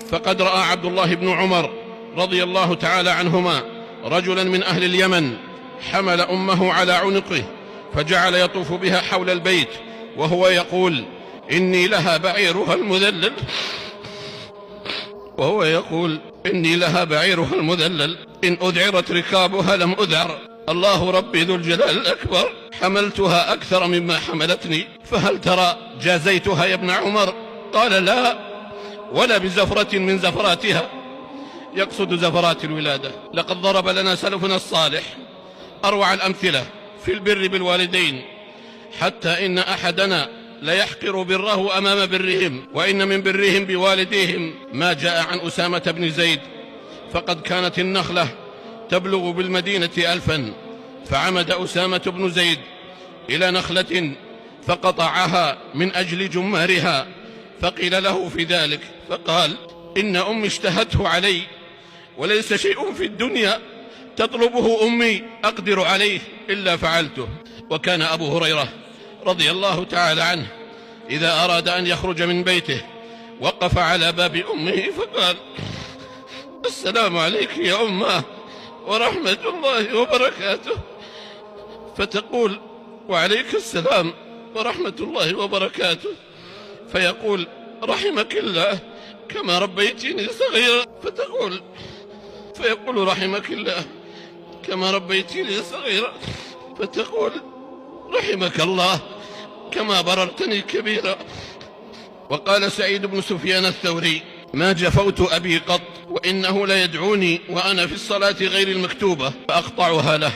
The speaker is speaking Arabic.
فقد رأى عبد الله بن عمر رضي الله تعالى عنهما رجلا من أهل اليمن حمل أمه على عنقه فجعل يطوف بها حول البيت وهو يقول: إني لها بعيرها المذلل، إن أذعرت ركابها لم أذعر، الله ربي ذو الجلال الأكبر، حملتها أكثر مما حملتني، فهل ترى جازيتها يا ابن عمر؟ قال: لا، ولا بزفرة من زفراتها، يقصد زفرات الولادة. لقد ضرب لنا سلفنا الصالح أروع الأمثلة في البر بالوالدين، حتى إن أحدنا ليحقر بره أمام برهم، وإن من برهم بوالديهم ما جاء عن أسامة بن زيد، فقد كانت النخلة تبلغ بالمدينة 1000، فعمد أسامة بن زيد إلى نخلة فقطعها من أجل جمارها، فقيل له في ذلك فقال: إن أمي اشتهته علي، وليس شيء في الدنيا تطلبه أمي أقدر عليه إلا فعلته. وكان أبو هريرة رضي الله تعالى عنه إذا أراد أن يخرج من بيته وقف على باب أمه فقال: السلام عليك يا أمه ورحمة الله وبركاته، فتقول: وعليك السلام ورحمة الله وبركاته، فيقول: رحمك الله كما ربيتني صغيرا، فيقول: رحمك الله كما ربيتني صغيرا، فتقول: رحمك الله كما بررتني كبيرا. وقال سعيد بن سفيان الثوري: ما جفوت أبي قط، وإنه ليدعوني وأنا في الصلاة غير المكتوبة فأقطعها له.